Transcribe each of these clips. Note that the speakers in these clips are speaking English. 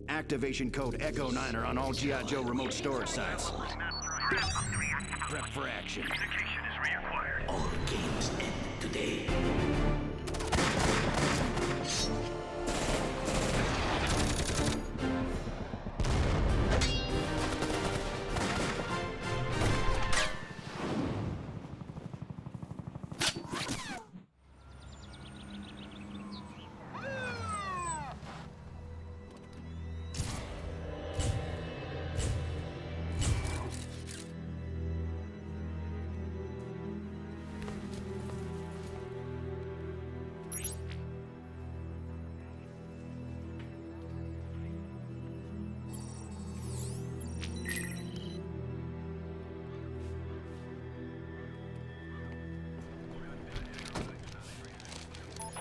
Activation code Echo 9 are on all G.I. Joe remote storage sites. Prep for action. All games end today.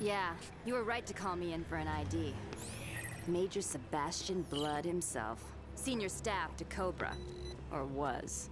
Yeah, you were right to call me in for an ID. Major Sebastian Blood himself. Senior staff to Cobra. Or was.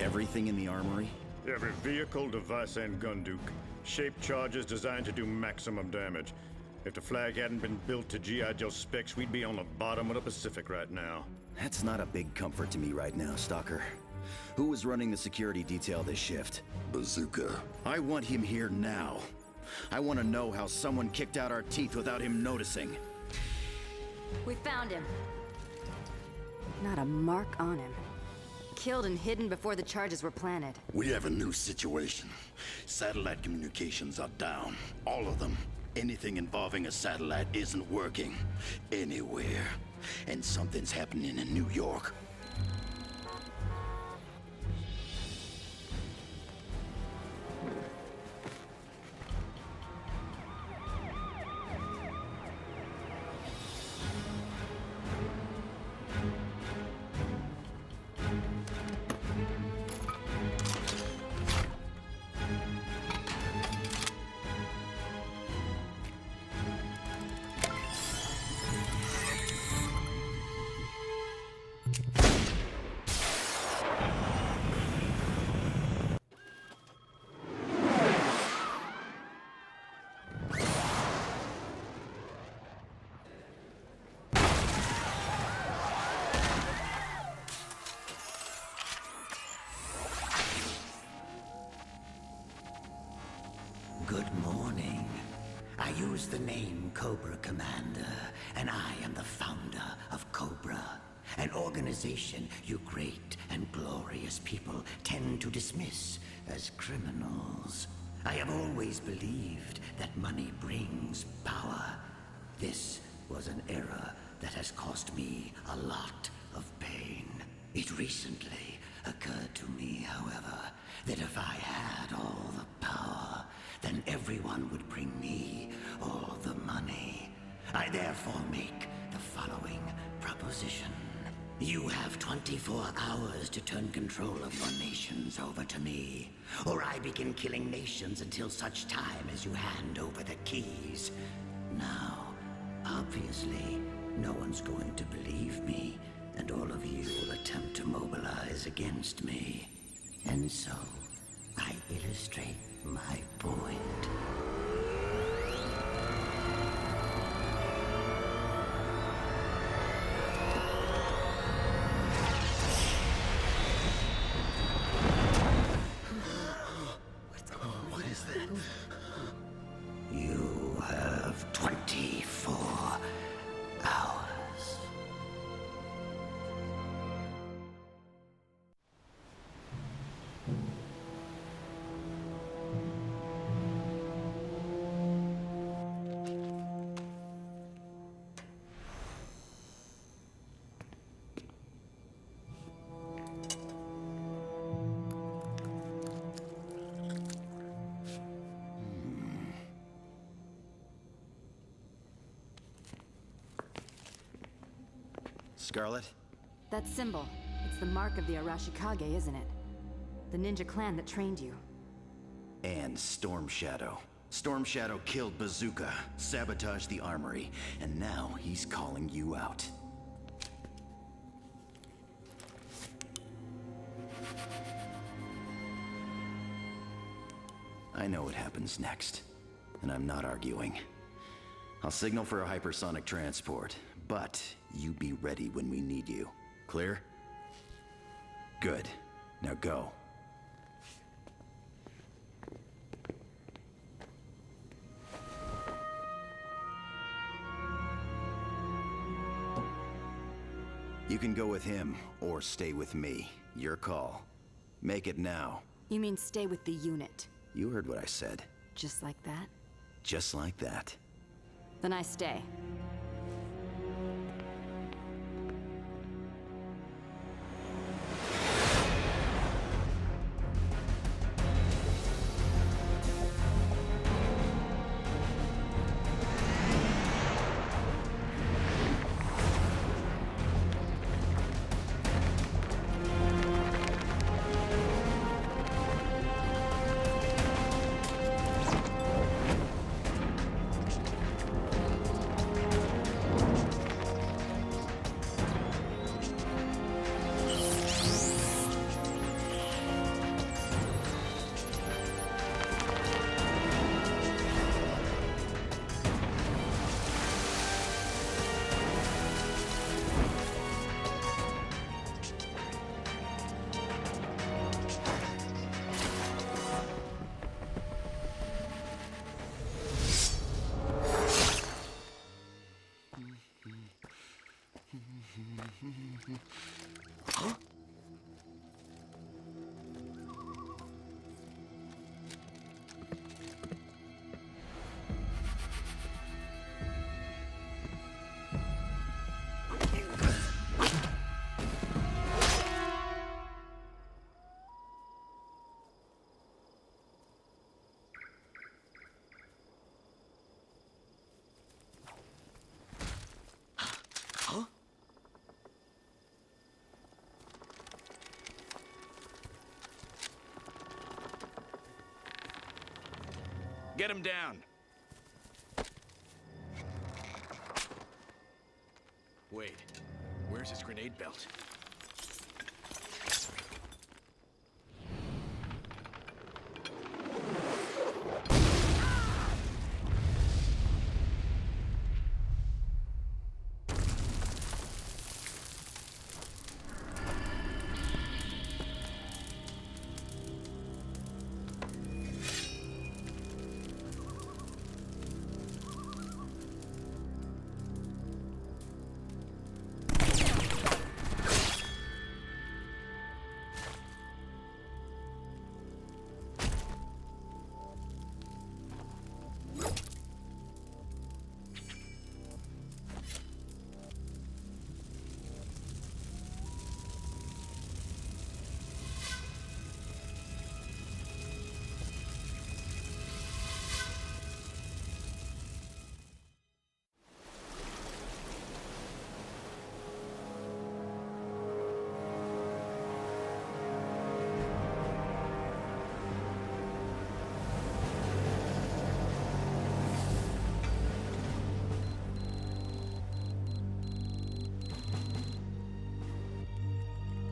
Everything in the armory? Every vehicle, device, and gun, Duke. Shaped charges designed to do maximum damage. If the flag hadn't been built to G.I. Joe specs, we'd be on the bottom of the Pacific right now. That's not a big comfort to me right now, Stalker. Who was running the security detail this shift? Bazooka. I want him here now. I want to know how someone kicked out our teeth without him noticing. We found him. Not a mark on him. Killed and hidden before the charges were planted. We have a new situation. Satellite communications are down. All of them. Anything involving a satellite isn't working. Anywhere. And something's happening in New York. Good morning. I use the name Cobra Commander, and I am the founder of Cobra, an organization you great and glorious people tend to dismiss as criminals. I have always believed that money brings power. This was an error that has cost me a lot of pain. It recently occurred to me, however, that if I had all the power, then everyone would bring me all the money. I therefore make the following proposition. You have 24 hours to turn control of your nations over to me, or I begin killing nations until such time as you hand over the keys. Now, obviously, no one's going to believe me, and all of you will attempt to mobilize against me. And so, I illustrate my point. What is that? You have 24 hours. Scarlet? That symbol. It's the mark of the Arashikage, isn't it? The ninja clan that trained you. And Storm Shadow. Storm Shadow killed Bazooka, sabotaged the armory, and now he's calling you out. I know what happens next, and I'm not arguing. I'll signal for a hypersonic transport, but you be ready when we need you. Clear? Good. Now go. You can go with him, or stay with me. Your call. Make it now. You mean stay with the unit? You heard what I said. Just like that? Just like that. Then I stay. Get him down. Wait, where's his grenade belt?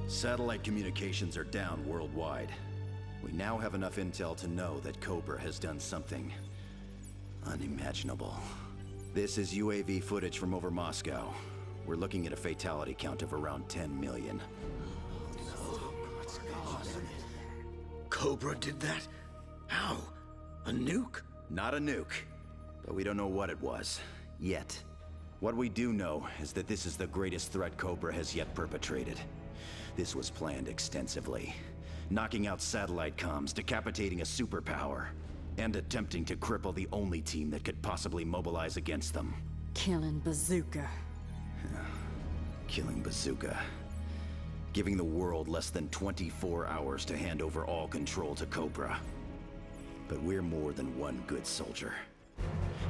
Satellite communications are down worldwide. We now have enough intel to know that Cobra has done something unimaginable. This is UAV footage from over Moscow. We're looking at a fatality count of around 10 million. Cobra did that? How? A nuke? Not a nuke, but we don't know what it was, yet. What we do know is that this is the greatest threat Cobra has yet perpetrated. This was planned extensively, knocking out satellite comms, decapitating a superpower, and attempting to cripple the only team that could possibly mobilize against them. Killing Bazooka. Killing Bazooka. Giving the world less than 24 hours to hand over all control to Cobra. But we're more than one good soldier.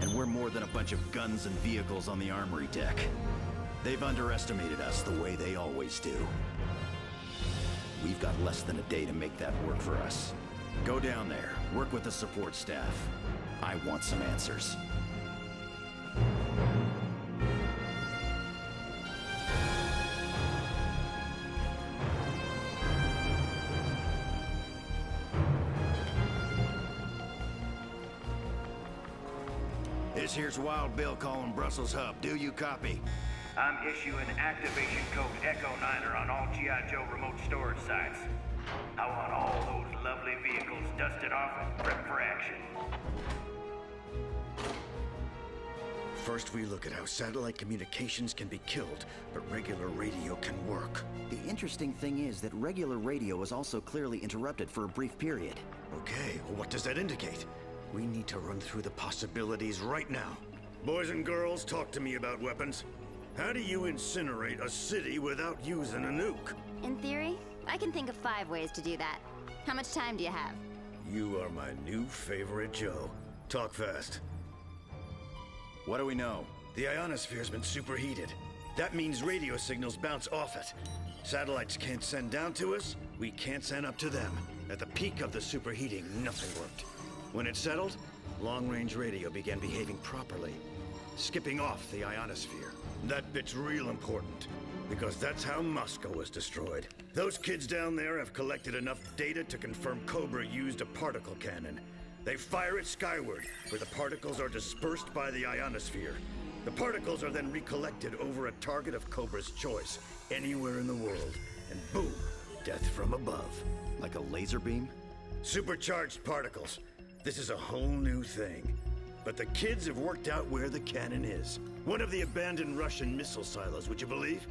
And we're more than a bunch of guns and vehicles on the armory deck. They've underestimated us the way they always do. We've got less than a day to make that work for us. Go down there, work with the support staff. I want some answers. This here's Wild Bill calling Brussels Hub. Do you copy? I'm issuing activation code Echo 9er on all G.I. Joe remote storage sites. I want all those lovely vehicles dusted off and prepped for action. First, we look at how satellite communications can be killed, but regular radio can work. The interesting thing is that regular radio was also clearly interrupted for a brief period. Okay, well, what does that indicate? We need to run through the possibilities right now. Boys and girls, talk to me about weapons. How do you incinerate a city without using a nuke? In theory, I can think of 5 ways to do that. How much time do you have? You are my new favorite Joe. Talk fast. What do we know? The ionosphere's been superheated. That means radio signals bounce off it. Satellites can't send down to us, we can't send up to them. At the peak of the superheating, nothing worked. When it settled, long-range radio began behaving properly, skipping off the ionosphere. That bit's real important, because that's how Moscow was destroyed. Those kids down there have collected enough data to confirm Cobra used a particle cannon. They fire it skyward, where the particles are dispersed by the ionosphere. The particles are then recollected over a target of Cobra's choice, anywhere in the world, and boom, death from above. Like a laser beam? Supercharged particles. This is a whole new thing. But the kids have worked out where the cannon is. One of the abandoned Russian missile silos, would you believe?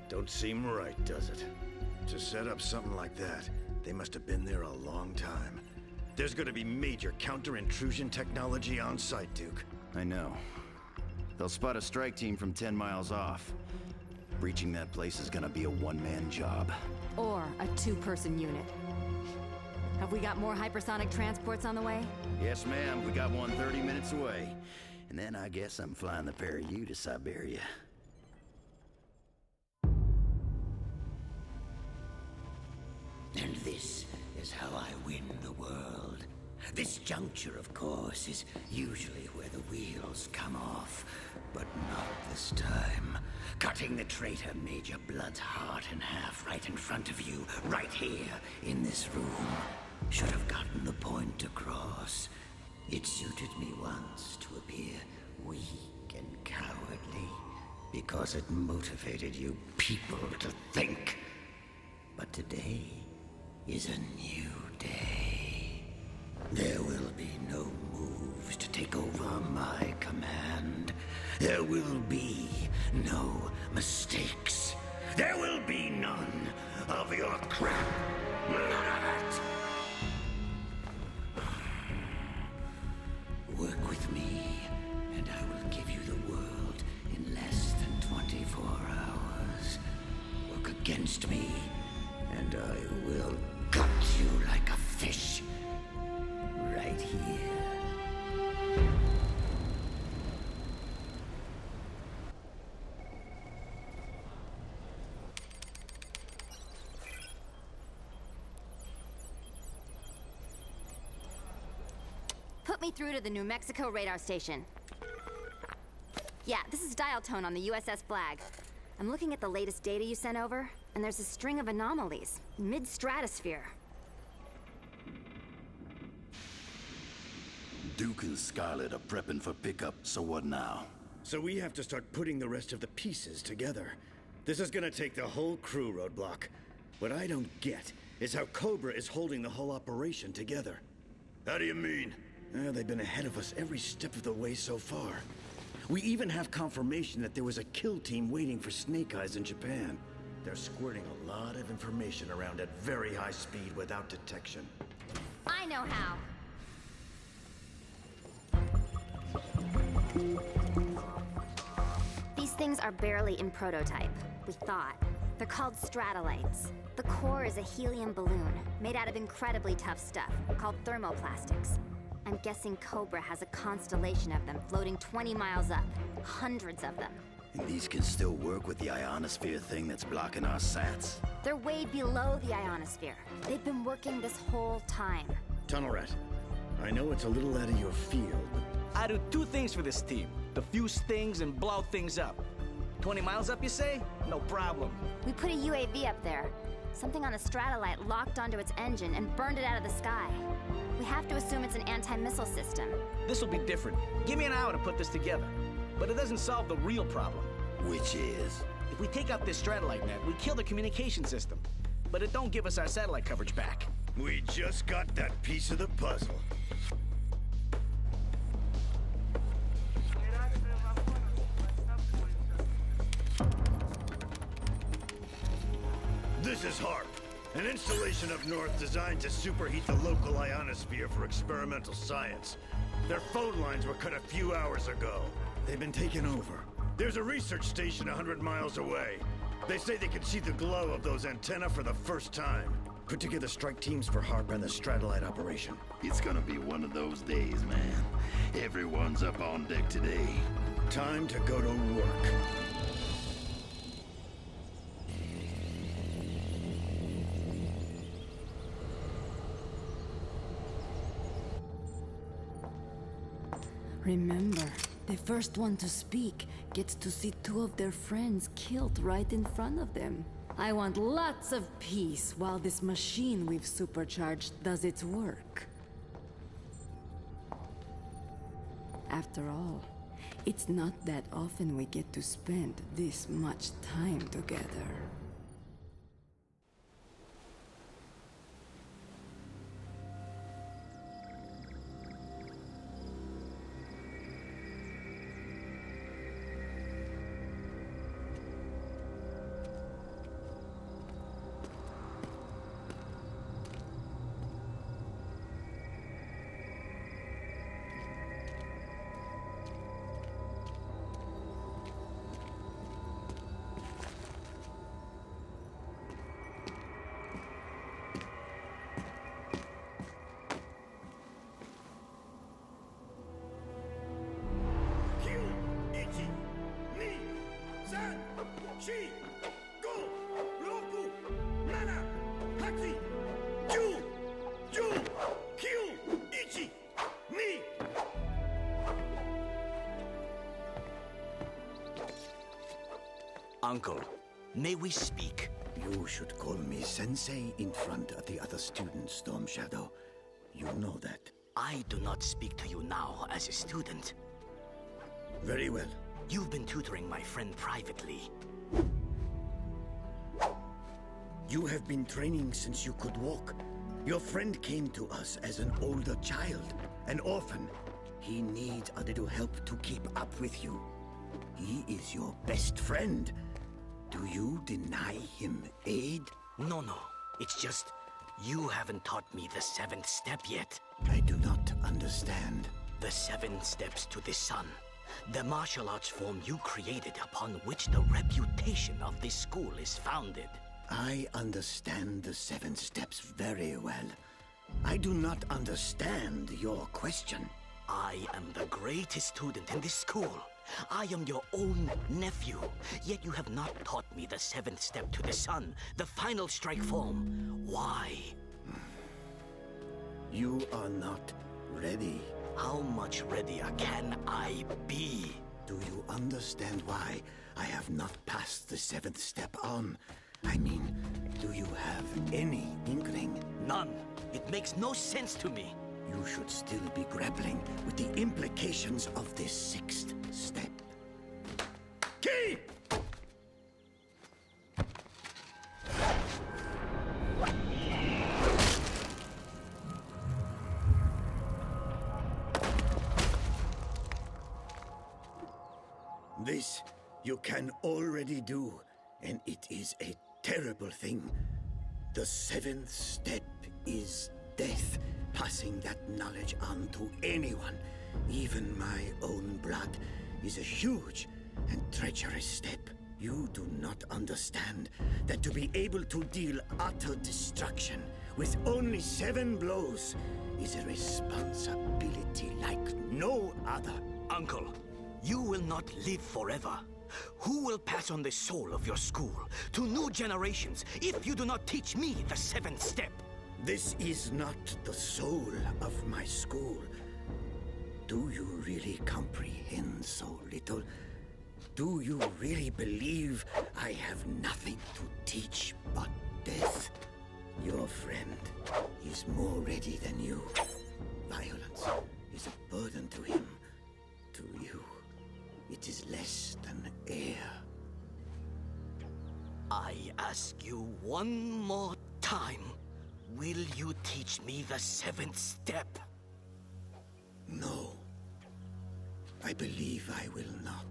Don't seem right, does it? To set up something like that, they must have been there a long time. There's gonna be major counter-intrusion technology on site, Duke. I know. They'll spot a strike team from 10 miles off. Breaching that place is gonna be a one-man job. Or a 2-person unit. Have we got more hypersonic transports on the way? Yes, ma'am. We got one 30 minutes away. And then I guess I'm flying the pair of you to Siberia. And this is how I win the world. This juncture, of course, is usually where the wheels come off. But not this time. Cutting the traitor Major Blood's heart in half right in front of you, right here, in this room. Should have gotten the point across. It suited me once to appear weak and cowardly, because it motivated you people to think. But today is a new day. There will be no moves to take over my command. There will be no mistakes. There will be none of your crap. None of it. Work with me, and I will give you the world in less than 24 hours. Work against me, and I will gut you like a fish. Right here. Put me through to the New Mexico radar station. Yeah, this is dial tone on the USS Flag. I'm looking at the latest data you sent over. and there's a string of anomalies, mid-stratosphere. Duke and Scarlet are prepping for pickup, so what now? So we have to start putting the rest of the pieces together. This is gonna take the whole crew, Roadblock. What I don't get is how Cobra is holding the whole operation together. How do you mean? They've been ahead of us every step of the way so far. We even have confirmation that there was a kill team waiting for Snake Eyes in Japan. They're squirting a lot of information around at very high speed without detection. I know how. These things are barely in prototype, we thought. They're called stratolites. The core is a helium balloon, made out of incredibly tough stuff, called thermoplastics. I'm guessing Cobra has a constellation of them floating 20 miles up. Hundreds of them. And these can still work with the ionosphere thing that's blocking our sats? They're way below the ionosphere. They've been working this whole time. Tunnel Rat, I know it's a little out of your field, but I do two things for this team. Defuse things and blow things up. 20 miles up, you say? No problem. We put a UAV up there. Something on the stratolite locked onto its engine and burned it out of the sky. We have to assume it's an anti-missile system. This'll be different. Give me an hour to put this together. But it doesn't solve the real problem. Which is? If we take out this stratolite net, we kill the communication system. But it don't give us our satellite coverage back. we just got that piece of the puzzle. This is HARP, an installation up north designed to superheat the local ionosphere for experimental science. Their phone lines were cut a few hours ago. They've been taken over. There's a research station 100 miles away. They say they can see the glow of those antennae for the first time. Put together strike teams for HARP and the Stratolite operation. It's gonna be one of those days, man. Everyone's up on deck today. Time to go to work. Remember, the first one to speak gets to see two of their friends killed right in front of them. I want lots of peace while this machine we've supercharged does its work. After all, it's not that often we get to spend this much time together. Uncle, may we speak? You should call me Sensei in front of the other students, Storm Shadow. You know that. I do not speak to you now as a student. Very well. You've been tutoring my friend privately. You have been training since you could walk. Your friend came to us as an older child, an orphan. He needs a little help to keep up with you. He is your best friend. Do you deny him aid? No. It's just, you haven't taught me the 7th step yet. I do not understand. The 7 steps to the sun. The martial arts form you created upon which the reputation of this school is founded. I understand the 7 steps very well. I do not understand your question. I am the greatest student in this school. I am your own nephew, yet you have not taught me the 7th step to the sun, the final strike form. Why? You are not ready. How much readier can I be? Do you understand why I have not passed the 7th step on? I mean, do you have any inkling? None. It makes no sense to me. You should still be grappling with the implications of this sixth step. Key! This you can already do, and it is a terrible thing. The seventh step is death. Passing that knowledge on to anyone, even my own blood, is a huge and treacherous step. You do not understand that to be able to deal utter destruction with only 7 blows is a responsibility like no other. Uncle, you will not live forever. Who will pass on the soul of your school to new generations if you do not teach me the seventh step? This is not the soul of my school. Do you really comprehend so little? Do you really believe I have nothing to teach but death? Your friend is more ready than you. Violence is a burden to him. To you, it is less than air. I ask you one more time. Will you teach me the seventh step? No. I believe I will not.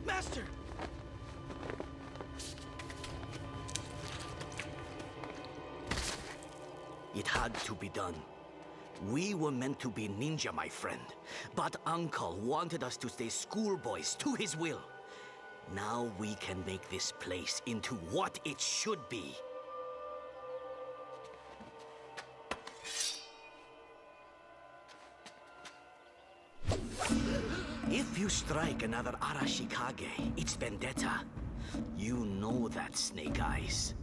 Master! It had to be done. We were meant to be ninja, my friend. But Uncle wanted us to stay schoolboys to his will. Now we can make this place into what it should be. If you strike another Arashikage, it's vendetta. You know that, Snake Eyes.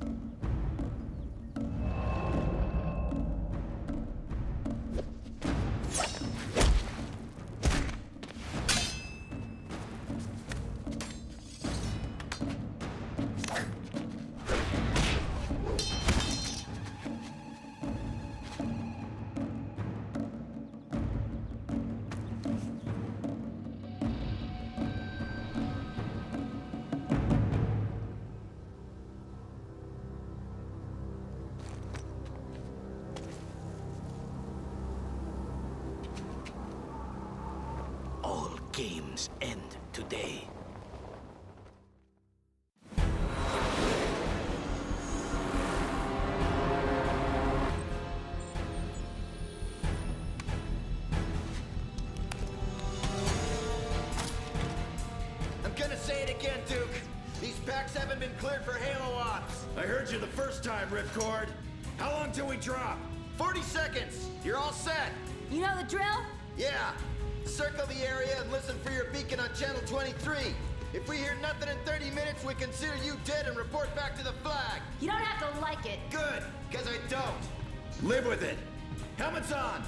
Games end today. I'm gonna say it again, Duke. These packs haven't been cleared for Halo ops. I heard you the first time, Ripcord. How long till we drop? 40 seconds. You're all set. You know the drill? Yeah. Circle the area and listen for your beacon on Channel 23. If we hear nothing in 30 minutes, we consider you dead and report back to the flag. You don't have to like it. Good, because I don't. Live with it. Helmets on.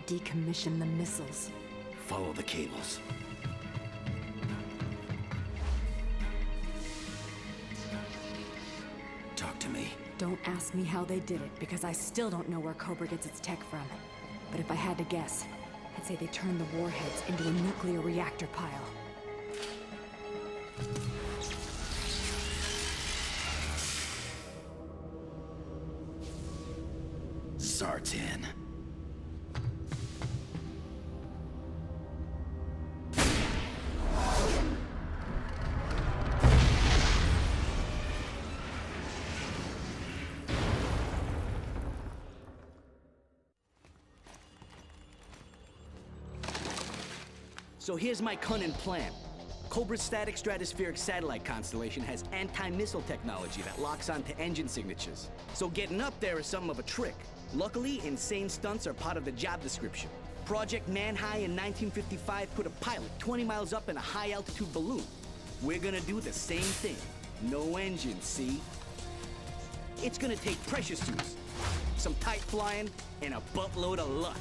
Decommission the missiles. Follow the cables. Talk to me. Don't ask me how they did it, because I still don't know where Cobra gets its tech from. But if I had to guess, I'd say they turned the warheads into a nuclear reactor pile. Zartan. So here's my cunning plan. Cobra's static stratospheric satellite constellation has anti-missile technology that locks onto engine signatures. So getting up there is something of a trick. Luckily, insane stunts are part of the job description. Project Manhigh in 1955 put a pilot 20 miles up in a high-altitude balloon. We're gonna do the same thing. No engine, see? It's gonna take pressure suits, some tight flying, and a buttload of luck.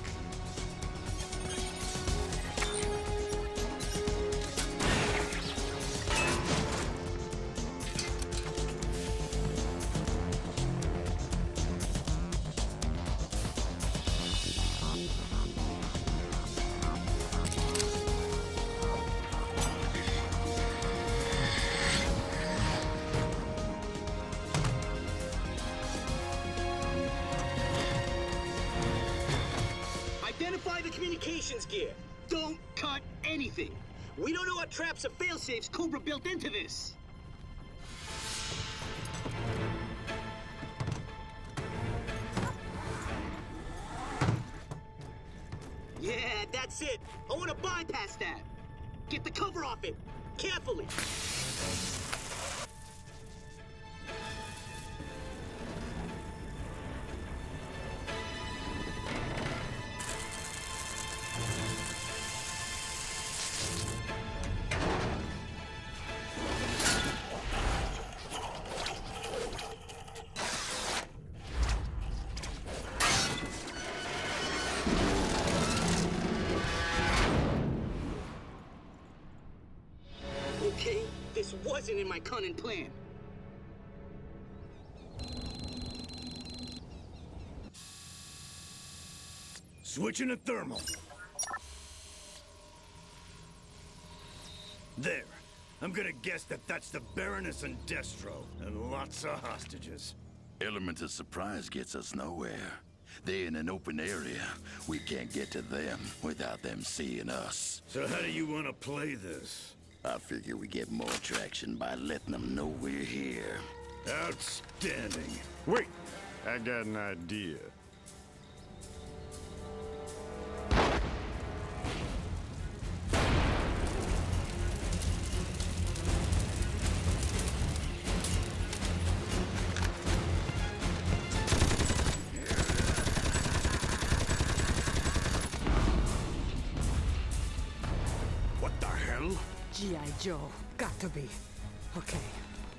Identify the communications gear. Don't cut anything. We don't know what traps or failsafes Cobra built into this. Yeah, that's it. I want to bypass that. Get the cover off it. Carefully. Okay, this wasn't in my cunning plan. Switching to thermal. There. I'm gonna guess that that's the Baroness and Destro, and lots of hostages. Element of surprise gets us nowhere. They're in an open area. We can't get to them without them seeing us. So how do you want to play this? I figure we get more traction by letting them know we're here. Outstanding. Wait, I got an idea. What the hell? G.I. Joe. Got to be. Okay,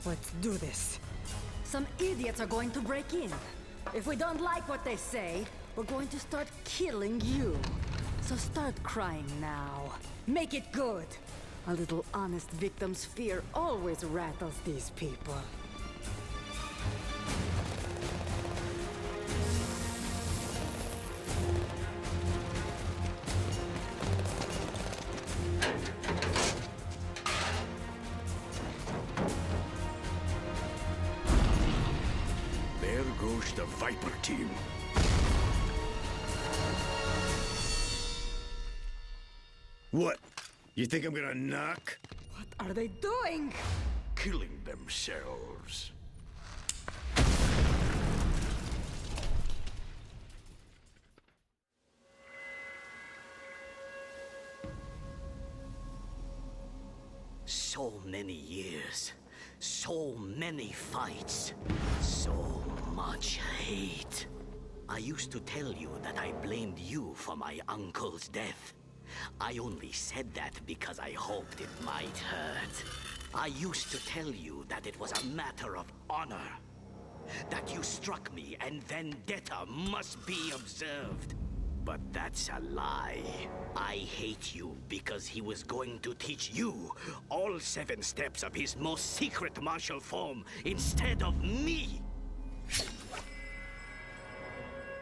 let's do this. Some idiots are going to break in. If we don't like what they say, we're going to start killing you. So start crying now. Make it good. A little honest victim's fear always rattles these people. There goes the Viper team. What? You think I'm gonna knock? What are they doing? Killing themselves. So many years, so many fights, so much hate. I used to tell you that I blamed you for my uncle's death. I only said that because I hoped it might hurt. I used to tell you that it was a matter of honor. That you struck me and vendetta must be observed. But that's a lie. I hate you because he was going to teach you all 7 steps of his most secret martial form instead of me.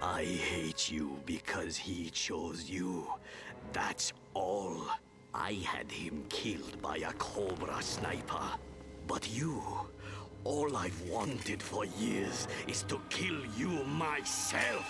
I hate you because he chose you. That's all. I had him killed by a Cobra sniper. But you, all I've wanted for years is to kill you myself.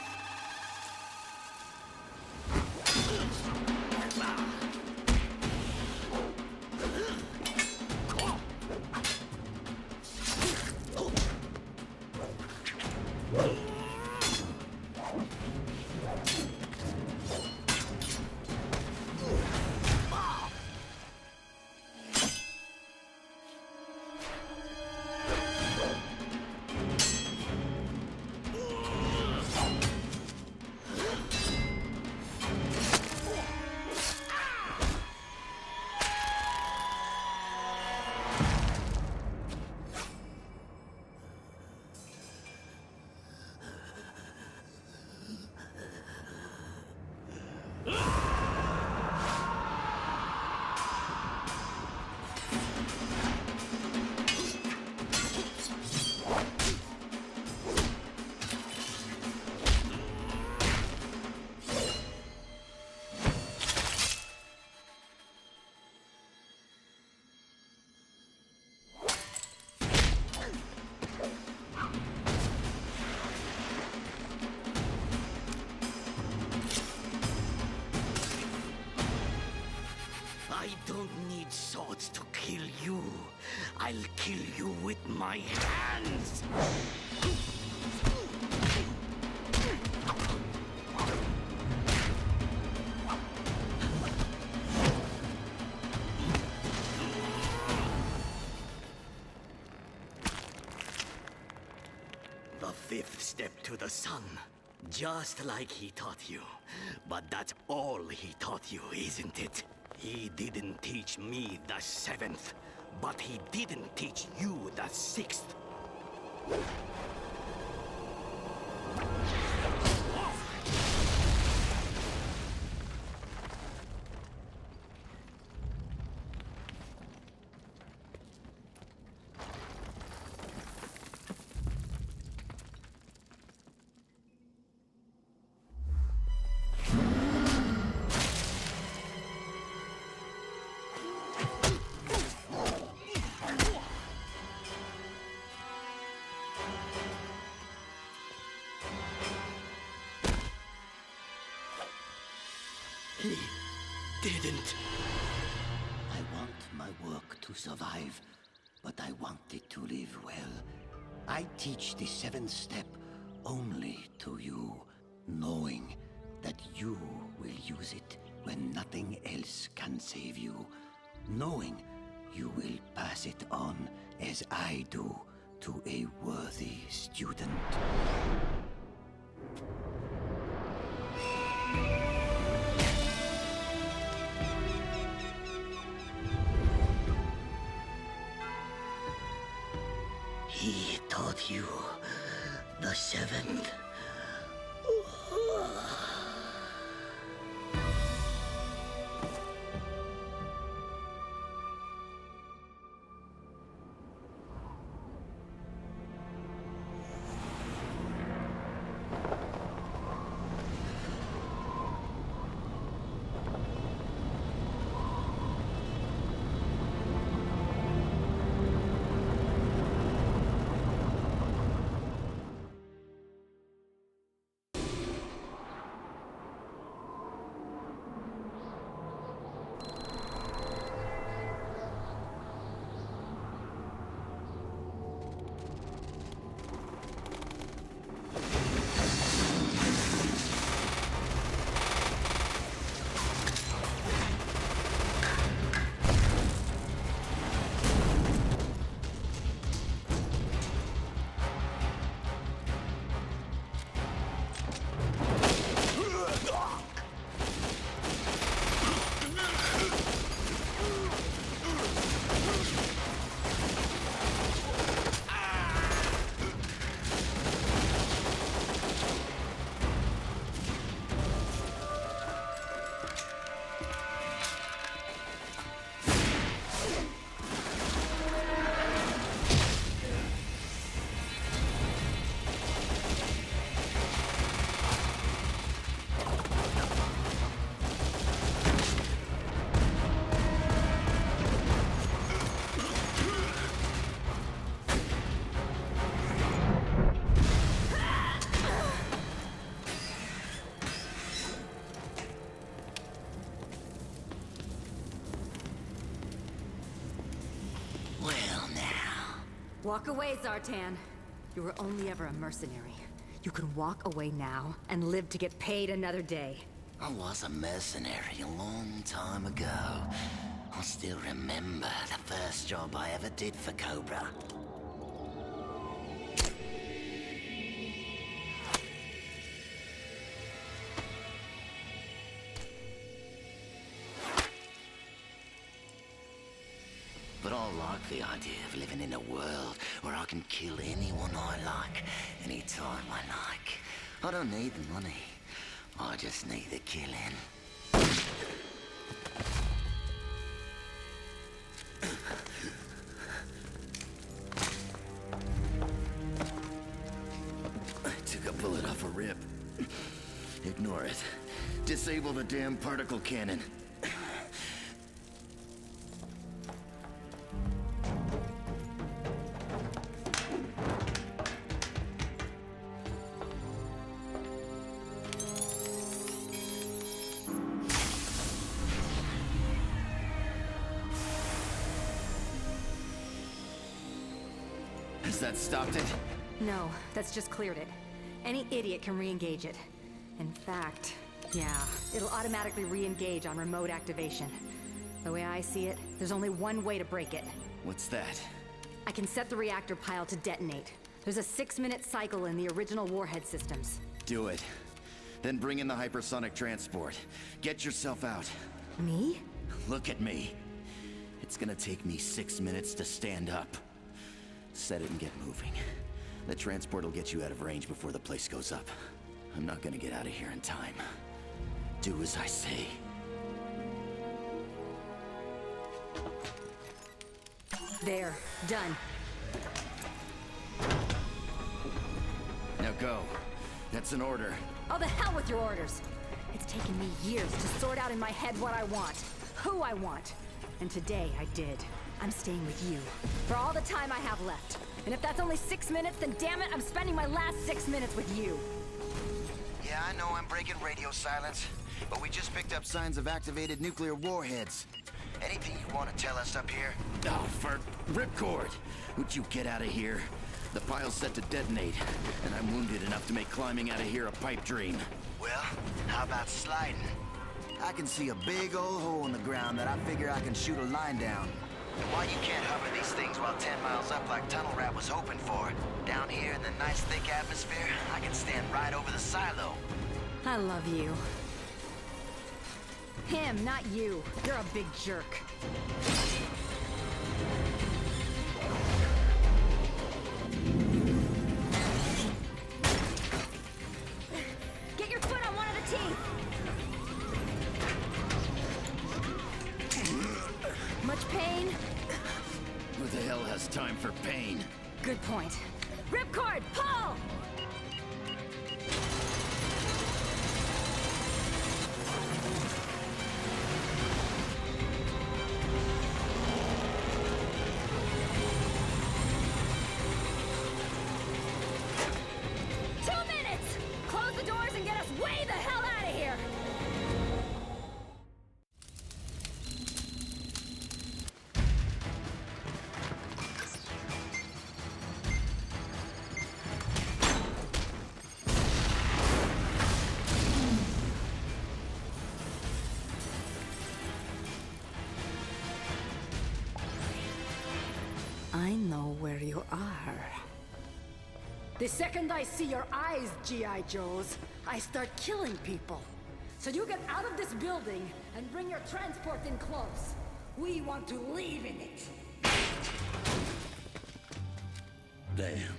I don't need swords to kill you. I'll kill you with my hands! The 5th step to the sun. Just like he taught you. But that's all he taught you, isn't it? He didn't teach me the 7th, but he didn't teach you the 6th. He didn't. I want my work to survive, but I want it to live well. I teach the 7th step only to you, knowing that you will use it when nothing else can save you. Knowing you will pass it on as I do to a worthy student. He taught you The seventh. Walk away, Zartan. You were only ever a mercenary. You can walk away now and live to get paid another day. I was a mercenary a long time ago. I still remember the first job I ever did for Cobra. But I like the idea of living in a world where I can kill anyone I like, anytime I like. I don't need the money. I just need the killing. I took a bullet off a rib. Ignore it. Disable the damn particle cannon. Has that stopped it? No, that's just cleared it. Any idiot can re-engage it. In fact, yeah, it'll automatically re-engage on remote activation. The way I see it, there's only one way to break it. What's that? I can set the reactor pile to detonate. There's a 6-minute cycle in the original warhead systems. Do it. Then bring in the hypersonic transport. Get yourself out. Me? Look at me. It's gonna take me 6 minutes to stand up. Set it and get moving. The transport will get you out of range before the place goes up. I'm not gonna get out of here in time. Do as I say. There. Done. Now go. That's an order. Oh, the hell with your orders! It's taken me years to sort out in my head what I want, who I want. And today I did. I'm staying with you, for all the time I have left. And if that's only 6 minutes, then damn it, I'm spending my last 6 minutes with you. Yeah, I know I'm breaking radio silence, but we just picked up signs of activated nuclear warheads. Anything you want to tell us up here? Oh, for ripcord! Would you get out of here? The pile's set to detonate, and I'm wounded enough to make climbing out of here a pipe dream. Well, how about sliding? I can see a big old hole in the ground that I figure I can shoot a line down. Why you can't hover these things while 10 miles up like Tunnel Rat was hoping for? Down here in the nice thick atmosphere, I can stand right over the silo. I love you. Him, not you. You're a big jerk. you are. The second I see your eyes, G.I. Joes, I start killing people. So you get out of this building and bring your transport in close. We want to leave in it. Damn.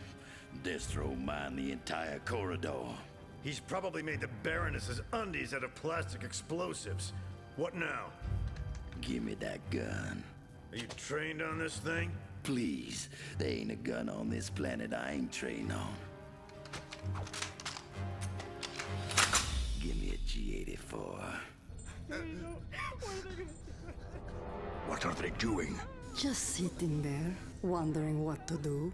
Destro mined the entire corridor. He's probably made the Baroness's undies out of plastic explosives. What now? Give me that gun. Are you trained on this thing? Please. There ain't a gun on this planet I ain't trained on. Give me a G84. What are they doing? Just sitting there, wondering what to do.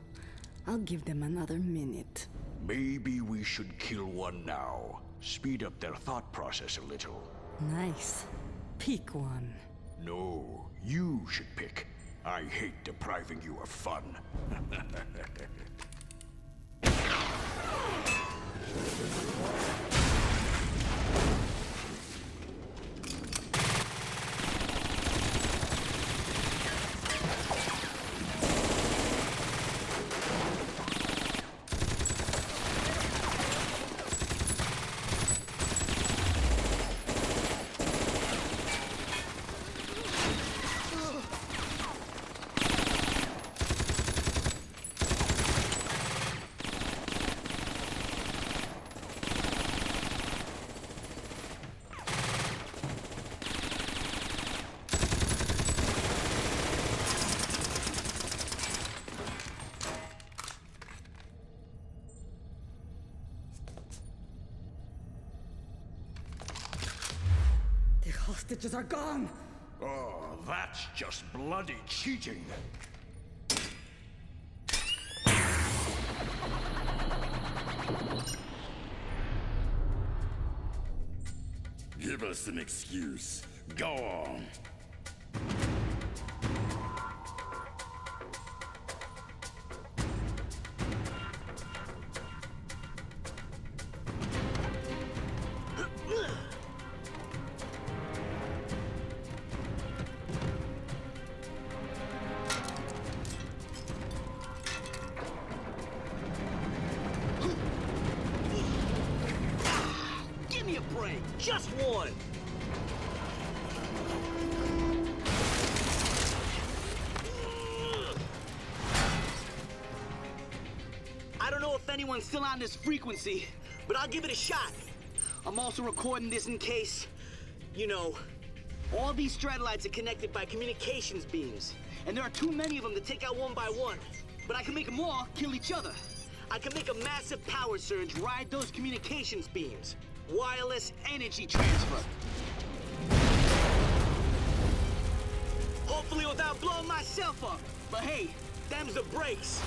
I'll give them another minute. Maybe we should kill one now. Speed up their thought process a little. Nice. Pick one. No, you should pick. I hate depriving you of fun. Hostages are gone! Oh, that's just bloody cheating. Give us an excuse. Go on. Just one! I don't know if anyone's still on this frequency, but I'll give it a shot. I'm also recording this in case, you know, all these Stratolites are connected by communications beams, and there are too many of them to take out one by one. But I can make them all kill each other. I can make a massive power surge ride those communications beams. Wireless energy transfer. Hopefully without blowing myself up. But hey, them's the breaks.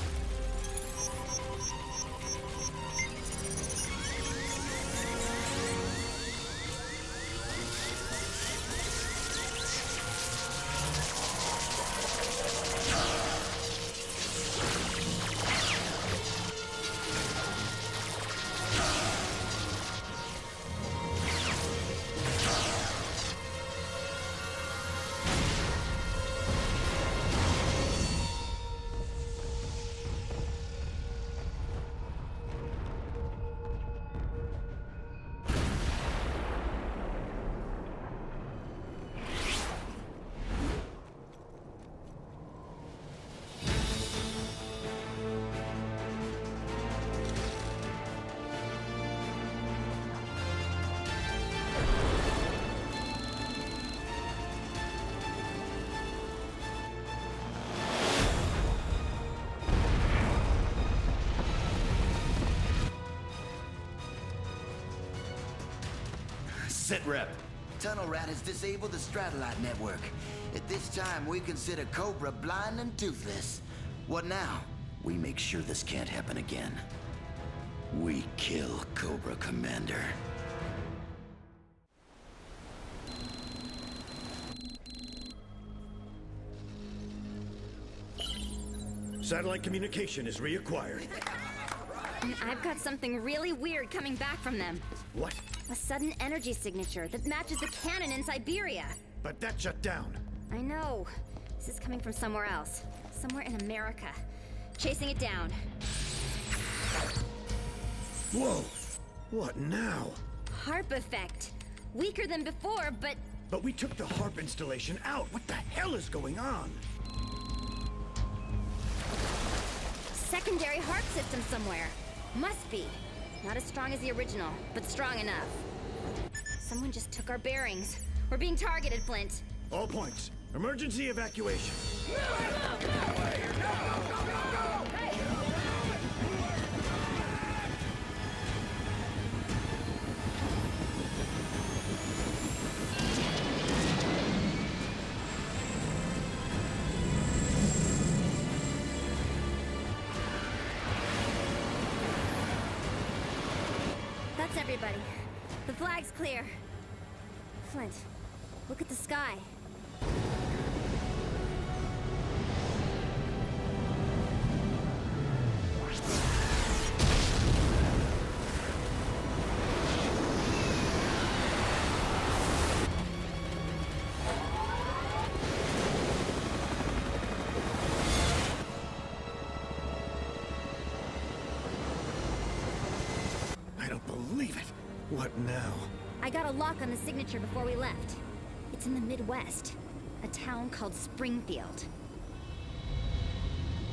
Sit rep. Tunnel Rat has disabled the Stratolite network. At this time, we consider Cobra blind and toothless. What now? We make sure this can't happen again. We kill Cobra Commander. Satellite communication is reacquired. And I've got something really weird coming back from them. What? A sudden energy signature that matches the cannon in Siberia. But that shut down. I know. This is coming from somewhere else. Somewhere in America. Chasing it down. Whoa! What now? Harp effect. Weaker than before, but... But we took the harp installation out. What the hell is going on? Secondary harp system somewhere. Must be. Not as strong as the original, but strong enough. Someone just took our bearings. We're being targeted, Flint. All points. Emergency evacuation. That's everybody. The flag's clear. Flint, look at the sky. I don't believe it. What now? I got a lock on the signature before we left. It's in the Midwest. A town called Springfield.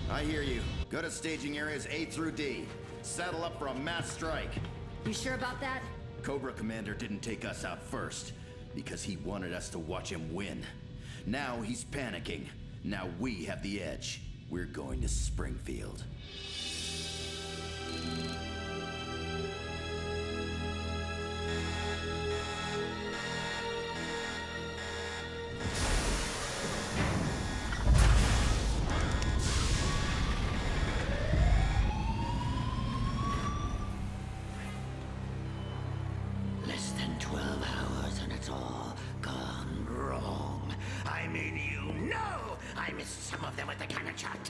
I hear you. Go to staging areas A through D. Saddle up for a mass strike. You sure about that? Cobra Commander didn't take us out first because he wanted us to watch him win. Now he's panicking. Now we have the edge. We're going to Springfield. Less than 12 hours and it's all gone wrong. I mean, you know I missed some of them with the cannon shot.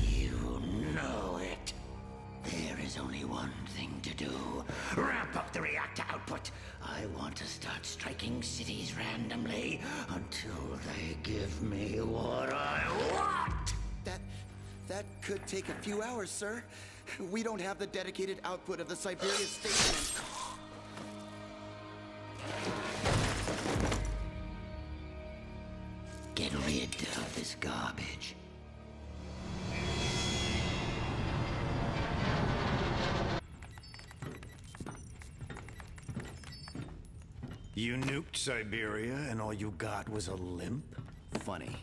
You know it. There is only one thing to do. Ramp up the reactor output. I want to start striking cities randomly until they give me what I want. That could take a few hours, sir. We don't have the dedicated output of the Siberia station. Get rid of this garbage. You nuked Siberia and all you got was a limp? Funny.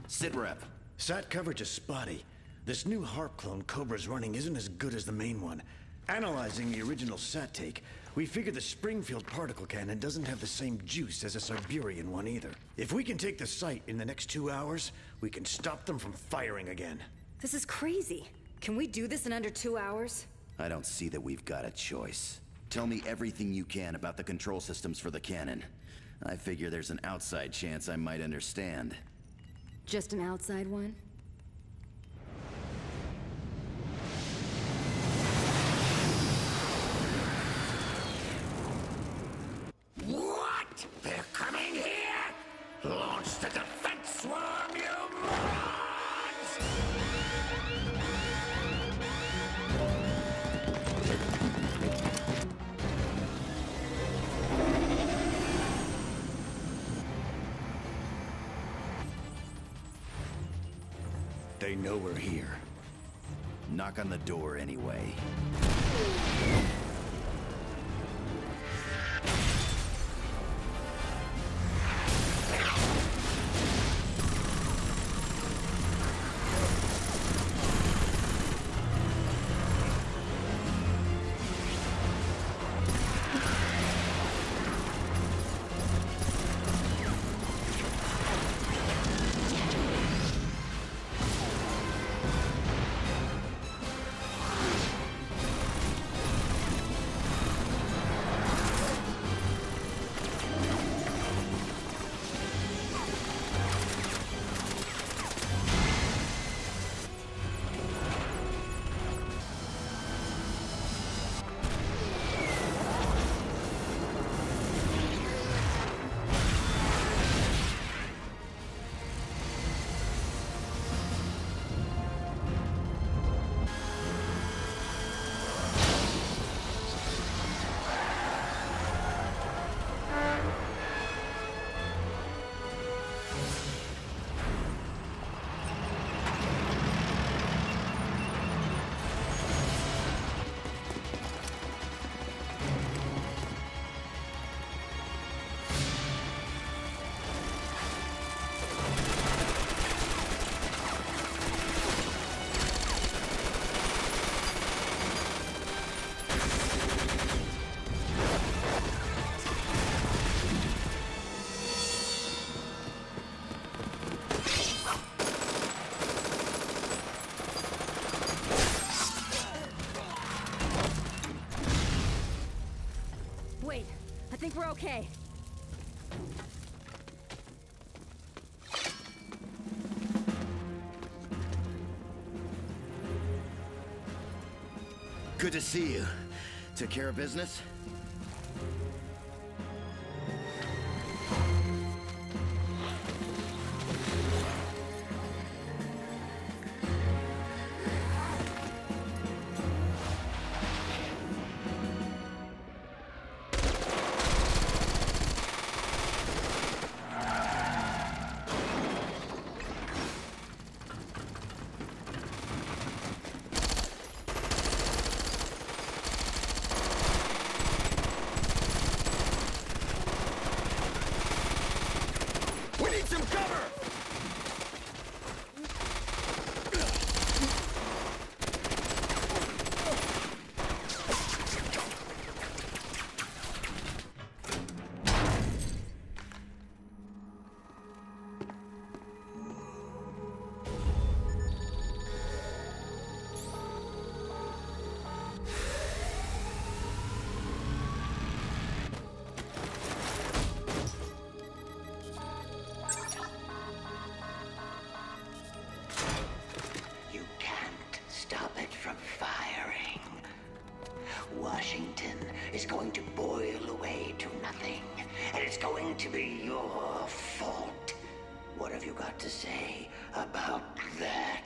Sit rep. Sat coverage is spotty. This new harp clone Cobra's running isn't as good as the main one. Analyzing the original sat take, we figured the Springfield particle cannon doesn't have the same juice as a Siberian one either. If we can take the site in the next 2 hours, we can stop them from firing again. This is crazy. Can we do this in under 2 hours? I don't see that we've got a choice. Tell me everything you can about the control systems for the cannon. I figure there's an outside chance I might understand. Just an outside one? What? They're coming here? Launch the defense swarm, you morons! They know we're here. Knock on the door anyway. think we're okay. Good to see you. Took care of business? You can't stop it from firing. Washington is going to boil away to nothing, and it's going to be your fault. What have you got to say about that?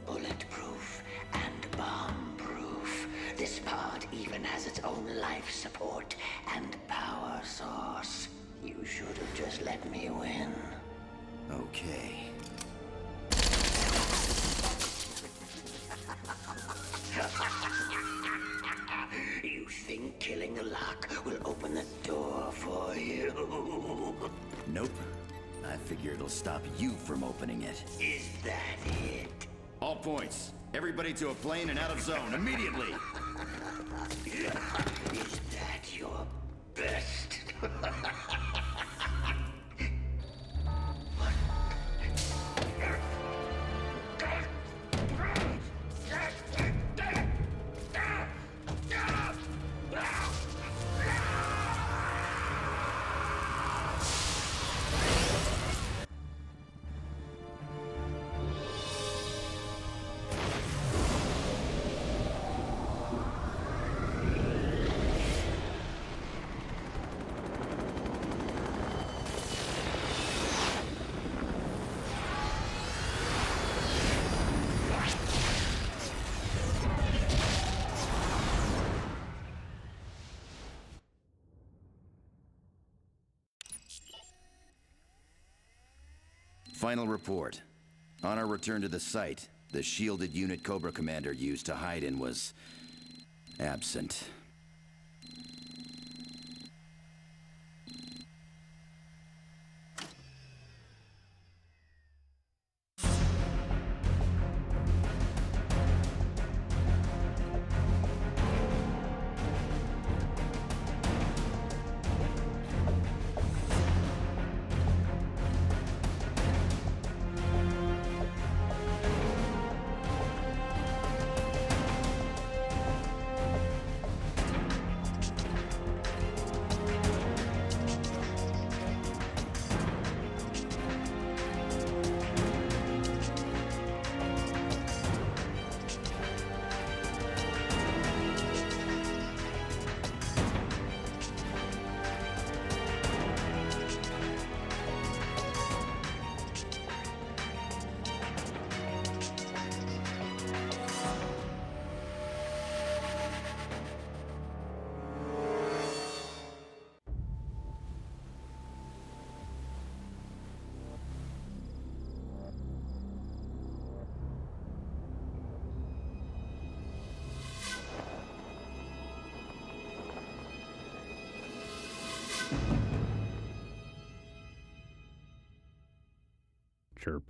Bulletproof and bomb-proof. This pod even has its own life support and power source. You should have just let me win. Okay. You think killing a lock will open the door for you? Nope. I figure it'll stop you from opening it. Is that it? All points. Everybody to a plane and out of zone immediately. Is that your best? Final report. On our return to the site, the shielded unit Cobra Commander used to hide in was absent. Chirp.